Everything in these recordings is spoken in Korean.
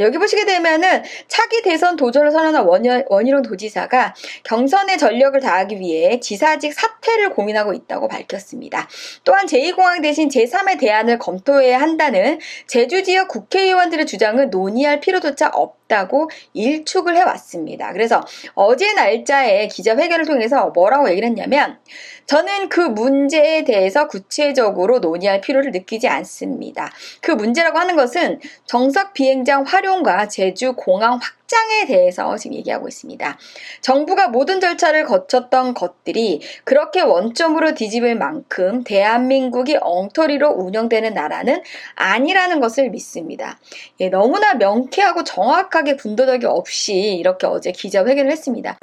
여기 보시게 되면은 차기 대선 도전을 선언한 원희룡 도지사가 경선에 전력을 다하기 위해 지사직 사퇴를 고민하고 있다고 밝혔습니다. 또한 제2공항 대신 제3의 대안을 검토해야 한다는 제주 지역 국회의원들의 주장은 논의할 필요조차 없다고 일축을 해왔습니다. 그래서 어제 날짜에 기자회견을 통해서 뭐라고 얘기를 했냐면, 저는 그 문제에 대해서 구체적으로 논의할 필요를 느끼지 않습니다. 그 문제라고 하는 것은 정석 비행장 활용과 제주 공항 확장에 대해서 지금 얘기하고 있습니다. 정부가 모든 절차를 거쳤던 것들이 그렇게 원점으로 뒤집을 만큼 대한민국이 엉터리로 운영되는 나라는 아니라는 것을 믿습니다. 예, 너무나 명쾌하고 정확하게 군더더기 없이 이렇게 어제 기자회견을 했습니다.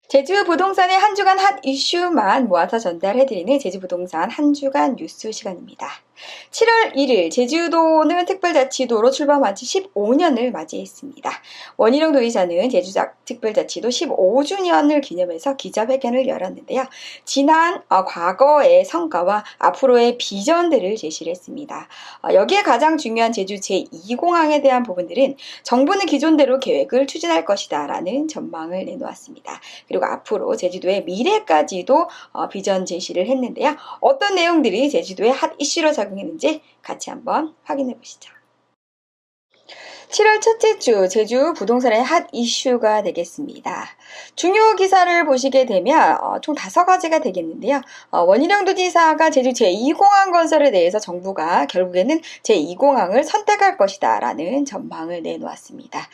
제주 부동산의 한 주간 핫 이슈만 모아서 전달해드리는 제주부동산 한 주간 뉴스 시간입니다. 7월 1일 제주도는 특별자치도로 출범한 지 15년을 맞이했습니다. 원희룡 도지사는 제주특별자치도 15주년을 기념해서 기자회견을 열었는데요. 과거의 성과와 앞으로의 비전들을 제시를 했습니다. 여기에 가장 중요한 제주 제2공항에 대한 부분들은 정부는 기존대로 계획을 추진할 것이다 라는 전망을 내놓았습니다. 그리고 앞으로 제주도의 미래까지도 비전 제시를 했는데요. 어떤 내용들이 제주도의 핫 이슈로 작용했는지 같이 한번 확인해 보시죠. 7월 첫째 주 제주 부동산의 핫 이슈가 되겠습니다. 중요 기사를 보시게 되면 총 5가지가 되겠는데요. 원희룡 도지사가 제주 제2공항 건설에 대해서 정부가 결국에는 제2공항을 선택할 것이다 라는 전망을 내놓았습니다.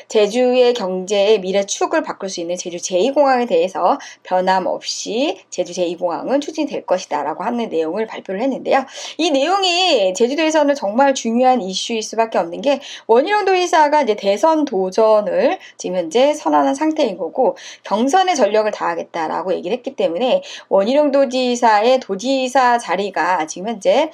제주의 경제의 미래 축을 바꿀 수 있는 제주 제2공항에 대해서 변함없이 제주 제2공항은 추진될 것이다 라고 하는 내용을 발표를 했는데요. 이 내용이 제주도에서는 정말 중요한 이슈일 수밖에 없는 게, 원희룡 도지사가 이제 대선 도전을 지금 현재 선언한 상태인 거고, 경선에 전력을 다하겠다라고 얘기를 했기 때문에 원희룡 도지사의 도지사 자리가 지금 현재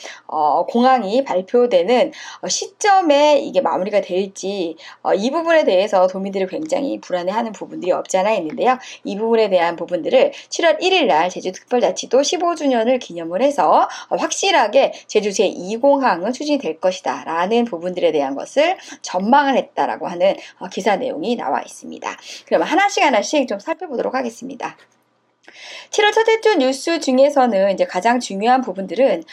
공항이 발표되는 시점에 이게 마무리가 될지 이 부분에 대해서 도민들이 굉장히 불안해하는 부분들이 없지 않아 있는데요. 이 부분에 대한 부분들을 7월 1일 날 제주특별자치도 15주년을 기념을 해서 확실하게 제주 제2공항은 추진될 것이다 라는 부분들에 대한 것을 전망을 했다라고 하는 기사 내용이 나와 있습니다. 그러면 하나씩 좀 살펴보도록 하겠습니다. 7월 첫째 주 뉴스 중에서는 이제 가장 중요한 부분들은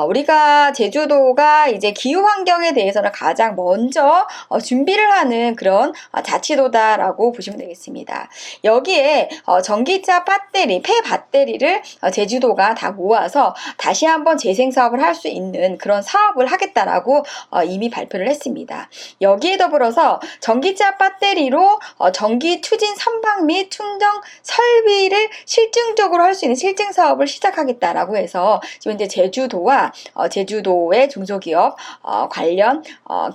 우리가 제주도가 이제 기후 환경에 대해서는 가장 먼저 준비를 하는 그런 자치도다라고 보시면 되겠습니다. 여기에 전기차 배터리, 폐배터리를 제주도가 다 모아서 다시 한번 재생 사업을 할 수 있는 그런 사업을 하겠다라고 이미 발표를 했습니다. 여기에 더불어서 전기차 배터리로 전기 추진 선박 및 충전 설비를 실증적으로 할 수 있는 실증 사업을 시작하겠다라고 해서 지금 이제 제주도와 제주도의 중소기업 관련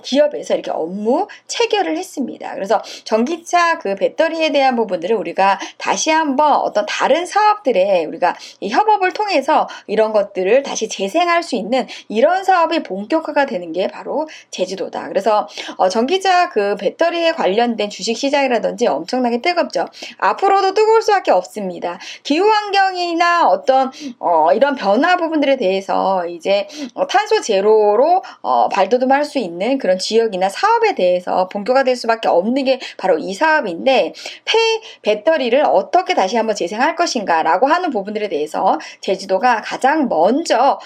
기업에서 이렇게 업무 체결을 했습니다. 그래서 전기차 그 배터리에 대한 부분들을 우리가 다시 한번 어떤 다른 사업들에 우리가 이 협업을 통해서 이런 것들을 다시 재생할 수 있는 이런 사업이 본격화가 되는 게 바로 제주도다. 그래서 전기차 그 배터리에 관련된 주식 시장이라든지 엄청나게 뜨겁죠. 앞으로도 뜨거울 수밖에 없습니다. 기후 환경이나 어떤 이런 변화 부분들에 대해서 이제 탄소 제로로 발돋움할 수 있는 그런 지역이나 사업에 대해서 본격화될 수밖에 없는 게 바로 이 사업인데, 배터리를 어떻게 다시 한번 재생할 것인가 라고 하는 부분들에 대해서 제주도가 가장 먼저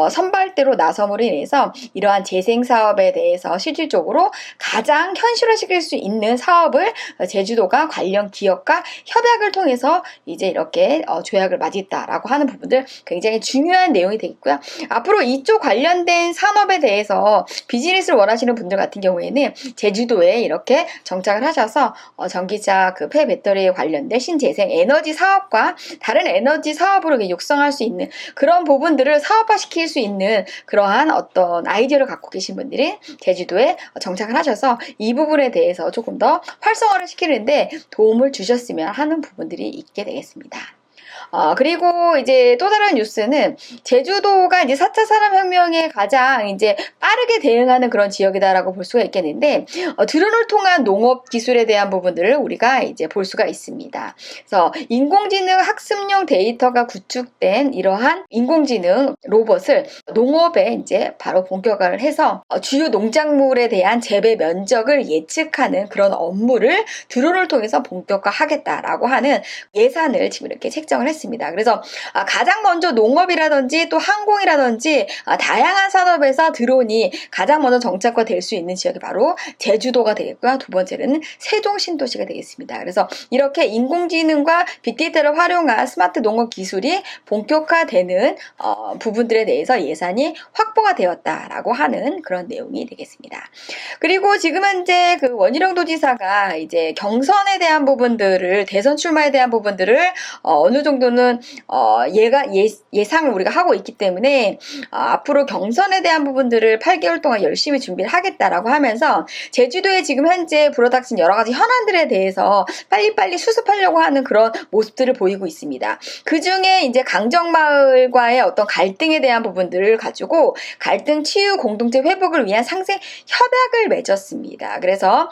선발대로 나섬으로 인해서 이러한 재생 사업에 대해서 실질적으로 가장 현실화시킬 수 있는 사업을 제주도가 관련 기업과 협약을 통해서 이제 이렇게 조약을 맺었다라고 하는 부분들 굉장히 중요한 내용이 되겠고요. 앞으로 이쪽 관련된 산업에 대해서 비즈니스를 원하시는 분들 같은 경우에는 제주도에 이렇게 정착을 하셔서 전기차 그 폐배터리에 관련된 신재생 에너지 사업과 다른 에너지 사업으로 육성할 수 있는 그런 부분들을 사업화시킬 수 있는 그러한 어떤 아이디어를 갖고 계신 분들이 제주도에 정착을 하셔서 이 부분에 대해서 조금 더 활성화를 시키는데 도움을 주셨으면 하는 부분들이 있게 되겠습니다. 그리고 이제 또 다른 뉴스는 제주도가 이제 4차 산업혁명에 가장 이제 빠르게 대응하는 그런 지역이다라고 볼 수가 있겠는데, 드론을 통한 농업 기술에 대한 부분들을 우리가 이제 볼 수가 있습니다. 그래서 인공지능 학습용 데이터가 구축된 이러한 인공지능 로봇을 농업에 이제 바로 본격화를 해서 주요 농작물에 대한 재배 면적을 예측하는 그런 업무를 드론을 통해서 본격화하겠다라고 하는 예산을 지금 이렇게 책정을 했습니다. 그래서 가장 먼저 농업이라든지 또 항공이라든지 다양한 산업에서 드론이 가장 먼저 정착화될 수 있는 지역이 바로 제주도가 되겠고요. 두 번째는 세종 신도시가 되겠습니다. 그래서 이렇게 인공지능과 빅데이터를 활용한 스마트 농업 기술이 본격화되는 부분들에 대해서 예산이 확보가 되었다라고 하는 그런 내용이 되겠습니다. 그리고 지금 현재 그 원희룡 도지사가 이제 경선에 대한 부분들을, 대선 출마에 대한 부분들을 어느 정도는 예상을 우리가 하고 있기 때문에 앞으로 경선에 대한 부분들을 8개월 동안 열심히 준비를 하겠다라고 하면서 제주도에 지금 현재 불어닥친 여러 가지 현안들에 대해서 빨리빨리 수습하려고 하는 그런 모습들을 보이고 있습니다. 그 중에 이제 강정마을과의 어떤 갈등에 대한 부분들을 가지고 갈등 치유 공동체 회복을 위한 상생 협약을 맺었습니다. 그래서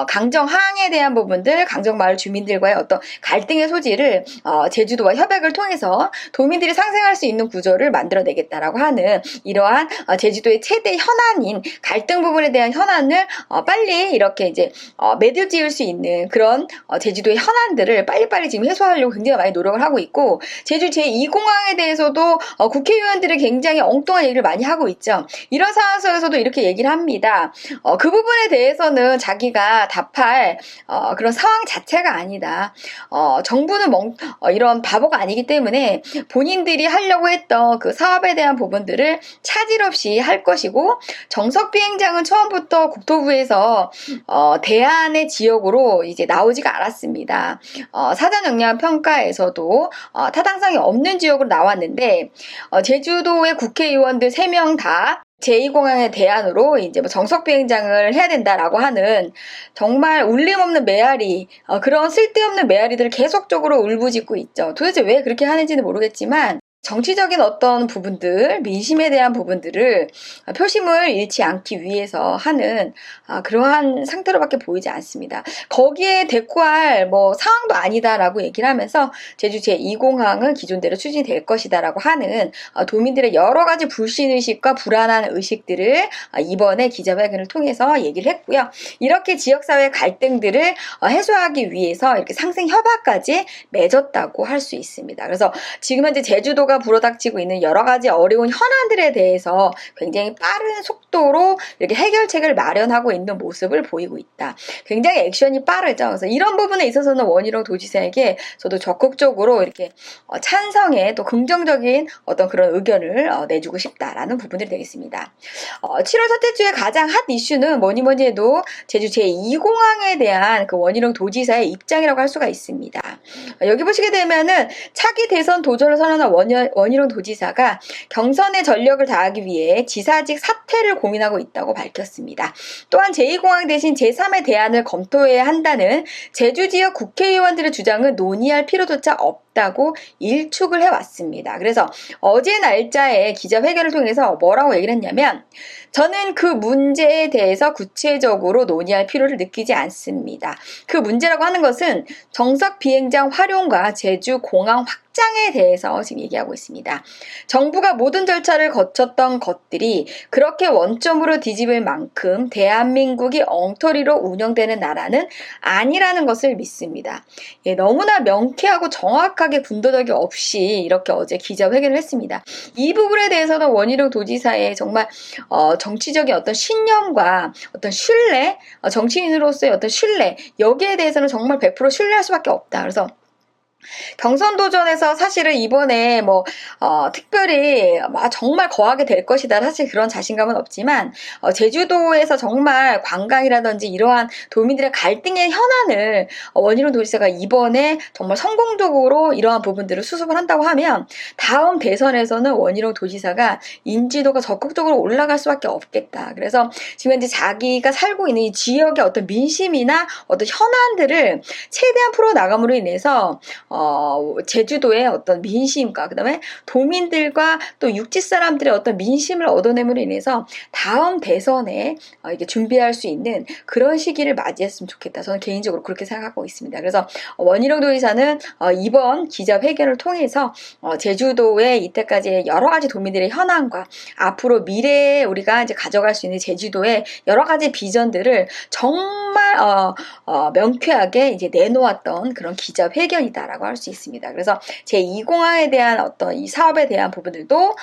강정항에 대한 부분들, 강정마을 주민들과의 어떤 갈등의 소지를 제주도와 협약을 통해서 도민들이 상생할 수 있는 구조를 만들어내겠다라고 하는 이러한 제주도의 최대 현안인 갈등 부분에 대한 현안을 빨리 이렇게 이제 매듭 지을 수 있는 그런 제주도의 현안들을 빨리빨리 지금 해소하려고 굉장히 많이 노력을 하고 있고, 제주 제2공항에 대해서도 국회의원들이 굉장히 엉뚱한 얘기를 많이 하고 있죠. 이런 상황 속에서도 이렇게 얘기를 합니다. 그 부분에 대해서는 자기가 답할 그런 상황 자체가 아니다. 정부는 이런 바보가 아니기 때문에 본인들이 하려고 했던 그 사업에 대한 부분들을 차질 없이 할 것이고, 정석 비행장은 처음부터 국토부에서 대안의 지역으로 이제 나오지가 않았습니다. 사전 영향 평가에서도 타당성이 없는 지역으로 나왔는데, 제주도의 국회의원들 3명 다 제2공항의 대안으로 이제 뭐 정석 비행장을 해야 된다라고 하는 정말 울림없는 메아리, 그런 쓸데없는 메아리들을 계속적으로 울부짖고 있죠. 도대체 왜 그렇게 하는지는 모르겠지만 정치적인 어떤 부분들, 민심에 대한 부분들을 표심을 잃지 않기 위해서 하는 그러한 상태로밖에 보이지 않습니다. 거기에 대꾸할 뭐 상황도 아니다라고 얘기를 하면서 제주 제2공항은 기존대로 추진될 것이다라고 하는 도민들의 여러 가지 불신의식과 불안한 의식들을 이번에 기자회견을 통해서 얘기를 했고요. 이렇게 지역사회 갈등들을 해소하기 위해서 이렇게 상생협약까지 맺었다고 할 수 있습니다. 그래서 지금 현재 제주도가 불어닥치고 있는 여러 가지 어려운 현안들에 대해서 굉장히 빠른 속도로 이렇게 해결책을 마련하고 있는 모습을 보이고 있다. 굉장히 액션이 빠르죠. 그래서 이런 부분에 있어서는 원희룡 도지사에게 저도 적극적으로 이렇게 찬성의 또 긍정적인 어떤 그런 의견을 내주고 싶다라는 부분들이 되겠습니다. 7월 첫째 주에 가장 핫 이슈는 뭐니 해도 제주 제2공항에 대한 그 원희룡 도지사의 입장이라고 할 수가 있습니다. 여기 보시게 되면은 차기 대선 도전을 선언한 원희룡 도지사가 경선에 전력을 다하기 위해 지사직 사퇴를 고민하고 있다고 밝혔습니다. 또한 제2공항 대신 제3의 대안을 검토해야 한다는 제주 지역 국회의원들의 주장은 논의할 필요조차 없다고 일축을 해왔습니다. 그래서 어제 날짜에 기자회견을 통해서 뭐라고 얘기를 했냐면, 저는 그 문제에 대해서 구체적으로 논의할 필요를 느끼지 않습니다. 그 문제라고 하는 것은 정석 비행장 활용과 제주 공항 확장에 대해서 지금 얘기하고 있습니다. 정부가 모든 절차를 거쳤던 것들이 그렇게 원점으로 뒤집을 만큼 대한민국이 엉터리로 운영되는 나라는 아니라는 것을 믿습니다. 너무나 명쾌하고 정확하게 군더더기 없이 이렇게 어제 기자회견을 했습니다. 이 부분에 대해서는 원희룡 도지사의 정말 정치적인 어떤 신념과 어떤 신뢰, 정치인으로서의 어떤 신뢰, 여기에 대해서는 정말 100% 신뢰할 수밖에 없다. 그래서 경선 도전에서 사실은 이번에 특별히 정말 거하게 될 것이다. 사실 그런 자신감은 없지만 제주도에서 정말 관광이라든지 이러한 도민들의 갈등의 현안을 원희룡 도지사가 이번에 정말 성공적으로 이러한 부분들을 수습을 한다고 하면 다음 대선에서는 원희룡 도지사가 인지도가 적극적으로 올라갈 수밖에 없겠다. 그래서 지금 현재 자기가 살고 있는 이 지역의 어떤 민심이나 어떤 현안들을 최대한 풀어나감으로 인해서 제주도의 어떤 민심과 그다음에 도민들과 또 육지 사람들의 어떤 민심을 얻어냄으로 인해서 다음 대선에 이게 준비할 수 있는 그런 시기를 맞이했으면 좋겠다. 저는 개인적으로 그렇게 생각하고 있습니다. 그래서 원희룡 도지사는 이번 기자회견을 통해서 제주도의 이때까지의 여러 가지 도민들의 현황과 앞으로 미래에 우리가 이제 가져갈 수 있는 제주도의 여러 가지 비전들을 정말 명쾌하게 이제 내놓았던 그런 기자회견이다라고 할 수 있습니다. 그래서 제2공항에 대한 어떤 이 사업에 대한 부분들도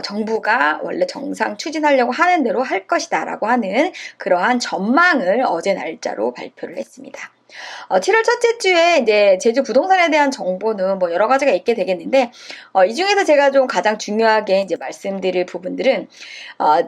정부가 원래 정상 추진하려고 하는 대로 할 것이다라고 하는 그러한 전망을 어제 날짜로 발표를 했습니다. 7월 첫째 주에 이제 제주 부동산에 대한 정보는 뭐 여러 가지가 있게 되겠는데, 이 중에서 제가 좀 가장 중요하게 이제 말씀드릴 부분들은,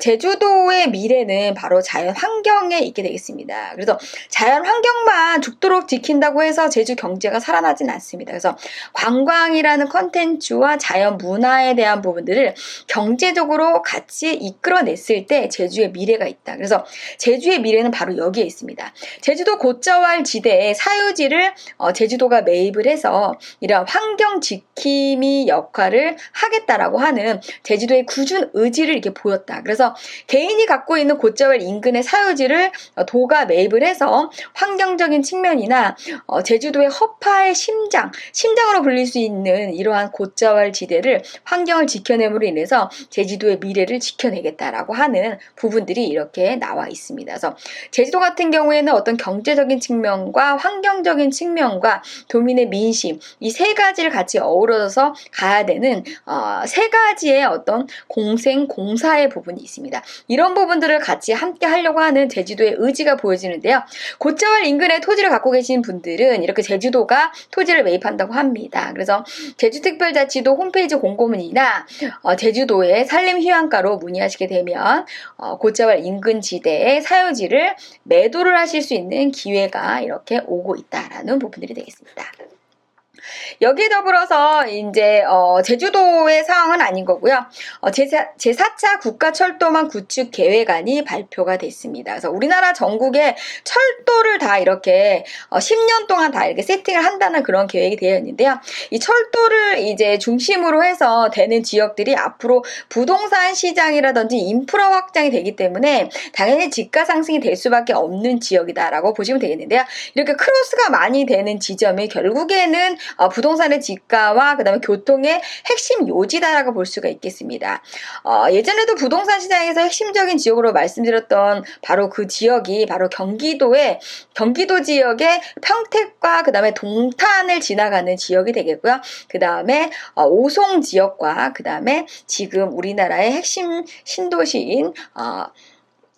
제주도의 미래는 바로 자연 환경에 있게 되겠습니다. 그래서 자연 환경만 죽도록 지킨다고 해서 제주 경제가 살아나진 않습니다. 그래서 관광이라는 컨텐츠와 자연 문화에 대한 부분들을 경제적으로 같이 이끌어냈을 때 제주의 미래가 있다. 그래서 제주의 미래는 바로 여기에 있습니다. 제주도 곶자왈 지대 사유지를 제주도가 매입을 해서 이런 환경 지킴이 역할을 하겠다라고 하는 제주도의 꾸준 의지를 이렇게 보였다. 그래서 개인이 갖고 있는 곶자왈 인근의 사유지를 도가 매입을 해서 환경적인 측면이나 제주도의 허파의 심장으로 불릴 수 있는 이러한 곶자왈 지대를 환경을 지켜냄으로 인해서 제주도의 미래를 지켜내겠다라고 하는 부분들이 이렇게 나와 있습니다. 그래서 제주도 같은 경우에는 어떤 경제적인 측면과 환경적인 측면과 도민의 민심 이 세 가지를 같이 어우러져서 가야 되는 세 가지의 어떤 공사의 부분이 있습니다. 이런 부분들을 같이 함께 하려고 하는 제주도의 의지가 보여지는데요. 곶자왈 인근에 토지를 갖고 계신 분들은 이렇게 제주도가 토지를 매입한다고 합니다. 그래서 제주특별자치도 홈페이지 공고문이나 제주도의 산림휴양가로 문의하시게 되면 곶자왈 인근 지대의 사유지를 매도를 하실 수 있는 기회가 이렇게 오고 있다라는 부분들이 되겠습니다. 여기에 더불어서 이제 제주도의 상황은 아닌 거고요. 제4차 국가철도망 구축 계획안이 발표가 됐습니다. 그래서 우리나라 전국에 철도를 다 이렇게 10년 동안 다 이렇게 세팅을 한다는 그런 계획이 되어 있는데요. 이 철도를 이제 중심으로 해서 되는 지역들이 앞으로 부동산 시장이라든지 인프라 확장이 되기 때문에 당연히 집가 상승이 될 수밖에 없는 지역이다라고 보시면 되겠는데요. 이렇게 크로스가 많이 되는 지점이 결국에는 부동산의 집가와 그다음에 교통의 핵심 요지다라고 볼 수가 있겠습니다. 예전에도 부동산 시장에서 핵심적인 지역으로 말씀드렸던 바로 그 지역이 바로 경기도 지역의 평택과 그다음에 동탄을 지나가는 지역이 되겠고요. 그다음에 오송 지역과 그다음에 지금 우리나라의 핵심 신도시인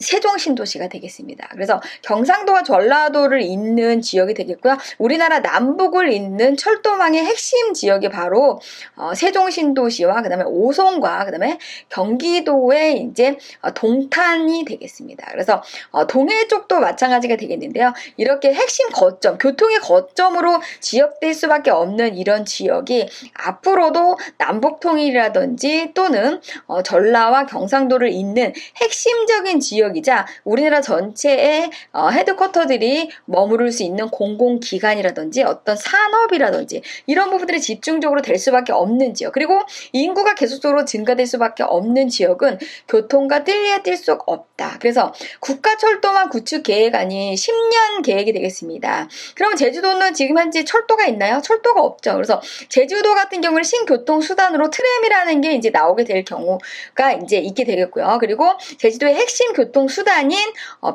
세종 신도시가 되겠습니다. 그래서 경상도와 전라도를 잇는 지역이 되겠고요. 우리나라 남북을 잇는 철도망의 핵심 지역이 바로 세종 신도시와 그다음에 오송과 그다음에 경기도의 이제 동탄이 되겠습니다. 그래서 동해 쪽도 마찬가지가 되겠는데요. 이렇게 핵심 거점, 교통의 거점으로 지역될 수밖에 없는 이런 지역이 앞으로도 남북 통일이라든지 또는 전라와 경상도를 잇는 핵심적인 지역 이자 우리나라 전체의 헤드쿼터들이 머무를 수 있는 공공기관이라든지 어떤 산업이라든지 이런 부분들이 집중적으로 될 수밖에 없는 지역, 그리고 인구가 계속적으로 증가될 수밖에 없는 지역은 교통과 뜰리에 뛸 수 없다. 그래서 국가철도망 구축 계획안이 10년 계획이 되겠습니다. 그럼 제주도는 지금 현재 철도가 있나요? 철도가 없죠. 그래서 제주도 같은 경우는 신교통수단으로 트램이라는 게 이제 나오게 될 경우가 이제 있게 되겠고요. 그리고 제주도의 핵심 교통 수단인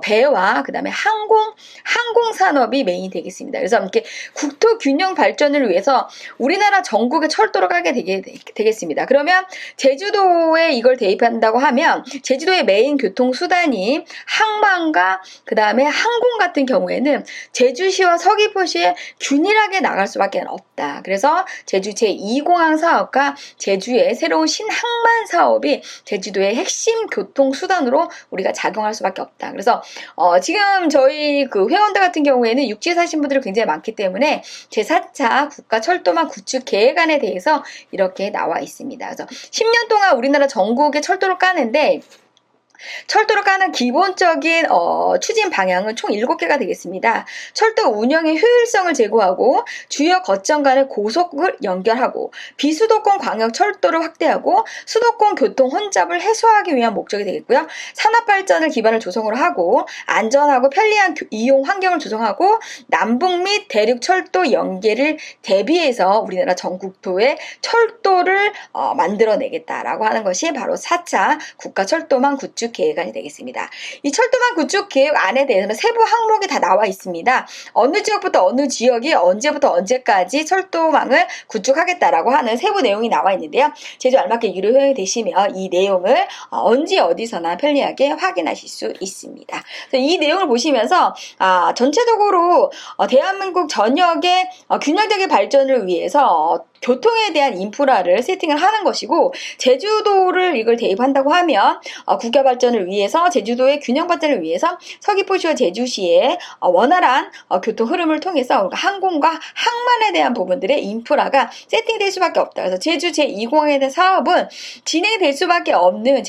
배와 그다음에 항공 산업이 메인이 되겠습니다. 그래서 이렇게 국토 균형 발전을 위해서 우리나라 전국에 철도로 가게 되겠습니다. 그러면 제주도에 이걸 대입한다고 하면 제주도의 메인 교통 수단이 항만과 그다음에 항공 같은 경우에는 제주시와 서귀포시에 균일하게 나갈 수밖에 없다. 그래서 제주 제2공항 사업과 제주의 새로운 신항만 사업이 제주도의 핵심 교통 수단으로 우리가 작용할 수밖에 없다. 그래서 지금 저희 그 회원들 같은 경우에는 육지에 사신 분들이 굉장히 많기 때문에 제4차 국가철도망 구축 계획안에 대해서 이렇게 나와 있습니다. 그래서 10년 동안 우리나라 전국에 철도를 까는데 철도를 까는 기본적인 추진 방향은 총 7개가 되겠습니다. 철도 운영의 효율성을 제고하고 주요 거점 간의 고속을 연결하고 비수도권 광역 철도를 확대하고 수도권 교통 혼잡을 해소하기 위한 목적이 되겠고요. 산업 발전을 기반을 조성을 하고 안전하고 편리한 이용 환경을 조성하고 남북 및 대륙 철도 연계를 대비해서 우리나라 전국토에 철도를 만들어내겠다라고 하는 것이 바로 4차 국가철도망 구축 계획안이 되겠습니다. 이 철도망 구축 계획 안에 대해서는 세부 항목이 다 나와 있습니다. 어느 지역부터 어느 지역이 언제부터 언제까지 철도망을 구축하겠다라고 하는 세부 내용이 나와 있는데요. 제주 알맞게 유료 회원이 되시면 이 내용을 언제 어디서나 편리하게 확인하실 수 있습니다. 그래서 이 내용을 보시면서 전체적으로 대한민국 전역의 균형적인 발전을 위해서 교통에 대한 인프라를 세팅을 하는 것이고 제주도를 이걸 대입한다고 하면 국가 발전을 위해서 제주도의 균형 발전을 위해서 서귀포시와 제주시의 원활한 교통 흐름을 통해서 항공과 항만에 대한 부분들의 인프라가 세팅될 수밖에 없다. 그래서 제주 제2공항에 대한 사업은 진행될 수밖에 없는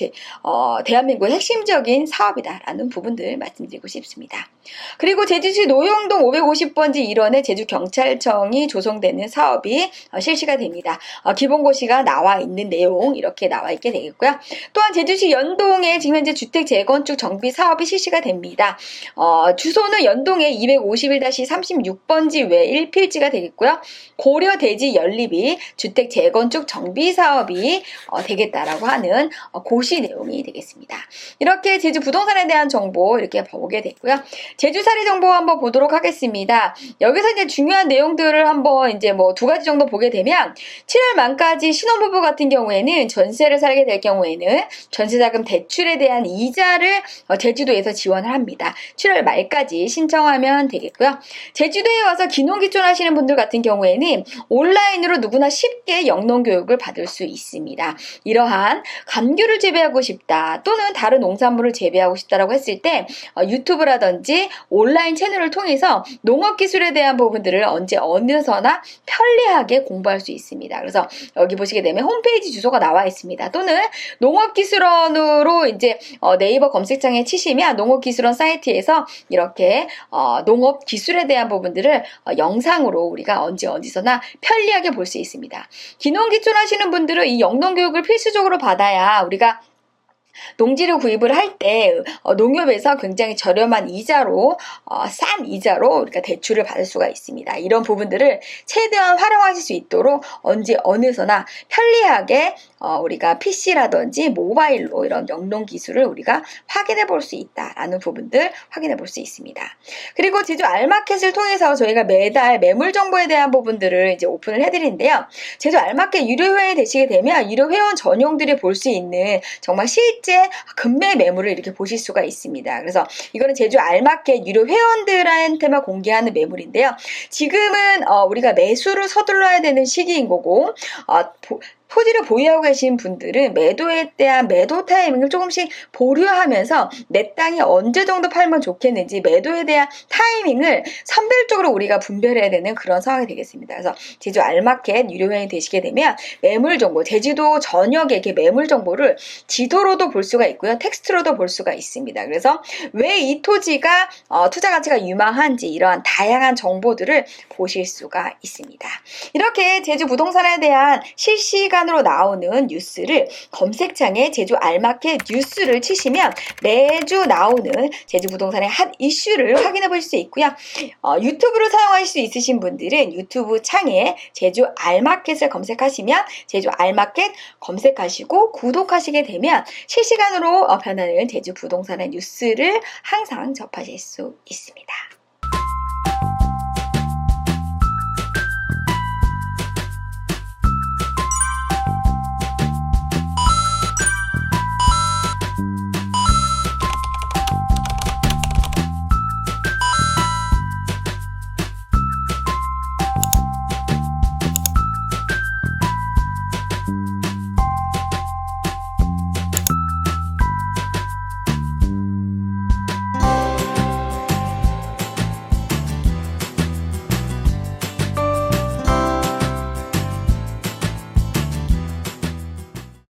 대한민국의 핵심적인 사업이다라는 부분들 말씀드리고 싶습니다. 그리고 제주시 노영동 550번지 일원에 제주경찰청이 조성되는 사업이 실시가 됩니다. 기본고시가 나와 있는 내용 이렇게 나와 있게 되겠고요. 또한 제주시 연동에 지금 현재 주택 재건축 정비 사업이 실시가 됩니다. 주소는 연동에 251-36번지 외 1필지가 되겠고요. 고려 대지 연립이 주택 재건축 정비 사업이 되겠다라고 하는 고시 내용이 되겠습니다. 이렇게 제주 부동산에 대한 정보 이렇게 보게 됐고요. 제주살이 정보 한번 보도록 하겠습니다. 여기서 이제 중요한 내용들을 한번 이제 뭐 2가지 정도 보게 되면 7월 말까지 신혼부부 같은 경우에는 전세를 살게 될 경우에는 전세자금 대출에 대한 이자를 제주도에서 지원을 합니다. 7월 말까지 신청하면 되겠고요. 제주도에 와서 기농기촌 하시는 분들 같은 경우에는 온라인으로 누구나 쉽게 영농교육을 받을 수 있습니다. 이러한 감귤을 재배하고 싶다 또는 다른 농산물을 재배하고 싶다라고 했을 때 유튜브라든지 온라인 채널을 통해서 농업기술에 대한 부분들을 언제 어느서나 편리하게 공부할 수 있습니다. 그래서 여기 보시게 되면 홈페이지 주소가 나와 있습니다. 또는 농업기술원으로 이제 네이버 검색창에 치시면 농업기술원 사이트에서 이렇게 농업기술에 대한 부분들을 영상으로 우리가 언제 어디서나 편리하게 볼 수 있습니다. 기농기촌 하시는 분들은 이 영농교육을 필수적으로 받아야 우리가 농지를 구입을 할 때 농협에서 굉장히 저렴한 이자로 싼 이자로 우리가 대출을 받을 수가 있습니다. 이런 부분들을 최대한 활용하실 수 있도록 언제 어느서나 편리하게 우리가 PC라든지 모바일로 이런 영농 기술을 우리가 확인해 볼 수 있다라는 부분들 확인해 볼 수 있습니다. 그리고 제주 알마켓을 통해서 저희가 매달 매물 정보에 대한 부분들을 이제 오픈을 해드리는데요. 제주 알마켓 유료 회원이 되시게 되면 유료 회원 전용들이 볼 수 있는 정말 실제 금매 매물을 이렇게 보실 수가 있습니다. 그래서 이거는 제주 알마켓 유료 회원들한테만 공개하는 매물인데요. 지금은 우리가 매수를 서둘러야 되는 시기인 거고 토지를 보유하고 계신 분들은 매도에 대한 매도 타이밍을 조금씩 보류하면서 내 땅이 언제 정도 팔면 좋겠는지 매도에 대한 타이밍을 선별적으로 우리가 분별해야 되는 그런 상황이 되겠습니다. 그래서 제주 알마켓 유료회원이 되시게 되면 매물 정보, 제주도 전역의 이렇게 매물 정보를 지도로도 볼 수가 있고요. 텍스트로도 볼 수가 있습니다. 그래서 왜 이 토지가 투자 가치가 유망한지 이러한 다양한 정보들을 보실 수가 있습니다. 이렇게 제주 부동산에 대한 실시간으로 나오는 뉴스를 검색창에 제주 알마켓 뉴스를 치시면 매주 나오는 제주 부동산의 핫 이슈를 확인해 보실 수 있고요. 유튜브를 사용하실 수 있으신 분들은 유튜브 창에 제주 알마켓을 검색하시면 제주 알마켓 검색하시고 구독하시게 되면 실시간으로 변하는 제주 부동산의 뉴스를 항상 접하실 수 있습니다.